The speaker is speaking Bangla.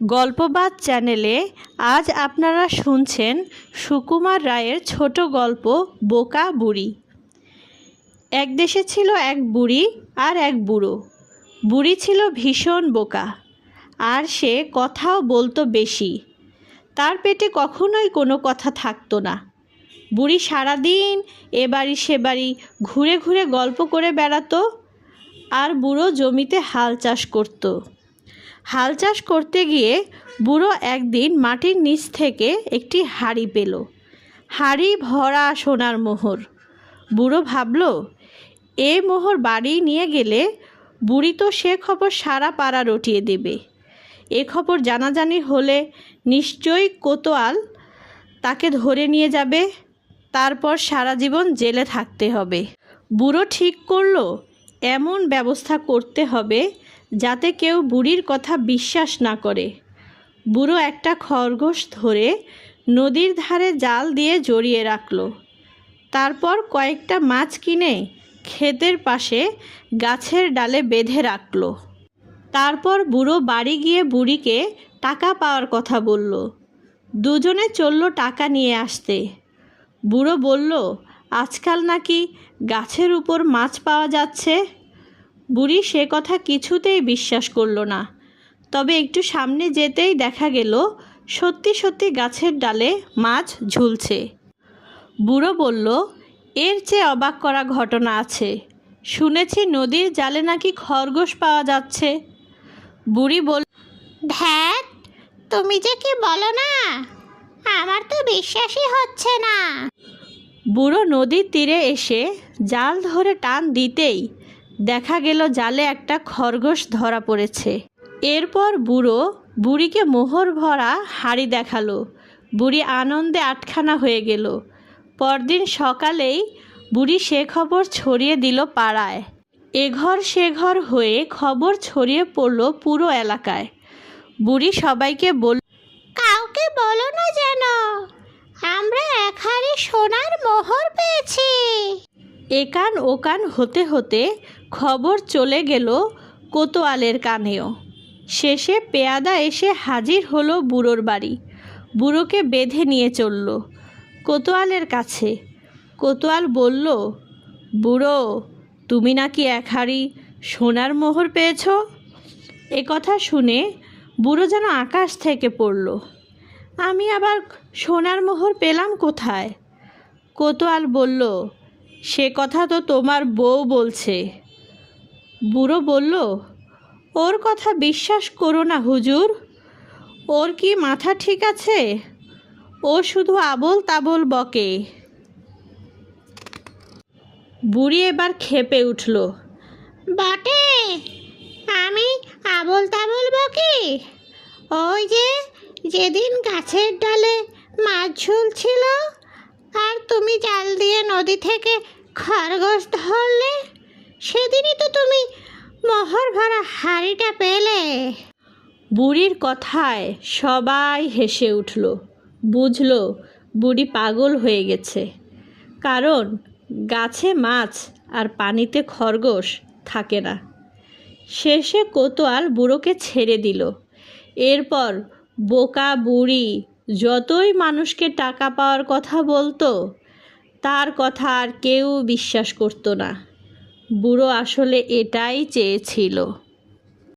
গল্পবাদ চ্যানেলে আজ আপনারা শুনছেন সুকুমার রায়ের ছোট গল্প বোকা বুড়ি। এক দেশে ছিল এক বুড়ি আর এক বুড়ো। বুড়ি ছিল ভীষণ বোকা, আর সে কথাও বলতো বেশি। তার পেটে কখনোই কোনো কথা থাকতো না। বুড়ি সারাদিন এ বাড়ি সে বাড়ি ঘুরে ঘুরে গল্প করে বেড়াতো, আর বুড়ো জমিতে হাল চাষ করত। হাল চাষ করতে গিয়ে বুড়ো একদিন মাটির নিচ থেকে একটি হাঁড়ি পেল। হাঁড়ি ভরা সোনার মোহর। বুড়ো ভাবল, এ মোহর বাড়ি নিয়ে গেলে বুড়ি তো সে খবর সারা পাড়া রটিয়ে দেবে। এ খবর জানাজানি হলে নিশ্চয়ই কোতোয়াল তাকে ধরে নিয়ে যাবে, তারপর সারা জীবন জেলে থাকতে হবে। বুড়ো ঠিক করলো এমন ব্যবস্থা করতে হবে যাতে কেউ বুড়ির কথা বিশ্বাস না করে। বুড়ো একটা খরগোশ ধরে নদীর ধারে জাল দিয়ে জড়িয়ে রাখল। তারপর কয়েকটা মাছ কিনে ক্ষেতের পাশে গাছের ডালে বেঁধে রাখল। তারপর বুড়ো বাড়ি গিয়ে বুড়িকে টাকা পাওয়ার কথা বলল। দুজনে চলল টাকা নিয়ে আসতে। বুড়ো বলল, আজকাল নাকি গাছের উপর মাছ পাওয়া যাচ্ছে। বুড়ি সে কথা কিছুতেই বিশ্বাস করল না। তবে একটু সামনে যেতেই দেখা গেল সত্যি সত্যি গাছের ডালে মাছ ঝুলছে। বুড়ো বলল, এর চেয়ে অবাক করা ঘটনা আছে। শুনেছি নদীর জালে নাকি খরগোশ পাওয়া যাচ্ছে। বুড়ি বলল, ধ্যাত, তুমি যে কি বলো না, আমার তো বিশ্বাসই হচ্ছে না। বুড়ো নদীর তীরে এসে জাল ধরে টান দিতেই দেখা গেল জালে একটা খরগোশ ধরা পড়েছে। এরপর বুড়ো বুড়িকে মোহর ভরা হাঁড়ি দেখালো। বুড়ি আনন্দে আটখানা হয়ে গেল। পরদিন সকালেই বুড়ি সে খবর ছড়িয়ে দিল পাড়ায়। এঘর সে ঘর হয়ে খবর ছড়িয়ে পড়ল পুরো এলাকায়। বুড়ি সবাইকে বলল, কাউকে বলো না যেন, আমরা এক হাঁড়ি সোনার মোহর পেয়েছি। একান ওকান হতে হতে খবর চলে গেল কোতোয়ালের কানেও। শেষে পেয়াদা এসে হাজির হলো বুড়োর বাড়ি। বুড়োকে বেঁধে নিয়ে চলল কোতোয়ালের কাছে। কোতোয়াল বলল, বুড়ো, তুমি নাকি এক হাঁড়ি সোনার মোহর পেয়েছ। এ কথা শুনে বুড়ো যেন আকাশ থেকে পড়ল। আমি আবার সোনার মোহর পেলাম কোথায়? কোতোয়াল বলল, সে কথা তো তোমার বউ বলছে। বুড়ো বলল, ওর কথা বিশ্বাস করো না হুজুর। ওর কি মাথা ঠিক আছে? ও শুধু আবোল তাবোল বকে। বুড়ি এবার ক্ষেপে উঠল। বটে, আমি আবোল তাবোল বকি? ওই যে যেদিন গাছের ডালে মাছ ঝুলছিল আর তুমি জাল দিয়ে নদী থেকে খরগোশ ধরলে, সেদিনই তো তুমি মোহর ভরা হাঁড়িটা পেলে। বুড়ির কথায় সবাই হেসে উঠল। বুঝল বুড়ি পাগল হয়ে গেছে। কারণ গাছে মাছ আর পানিতে খরগোশ থাকে না। শেষে কোতোয়াল বুড়োকে ছেড়ে দিল। এরপর বোকা বুড়ি যতই মানুষকে টাকা পাওয়ার কথা বলতো, তার কথা আর কেউ বিশ্বাস করতো না। বুড়ো আসলে এটাই চেয়েছিল।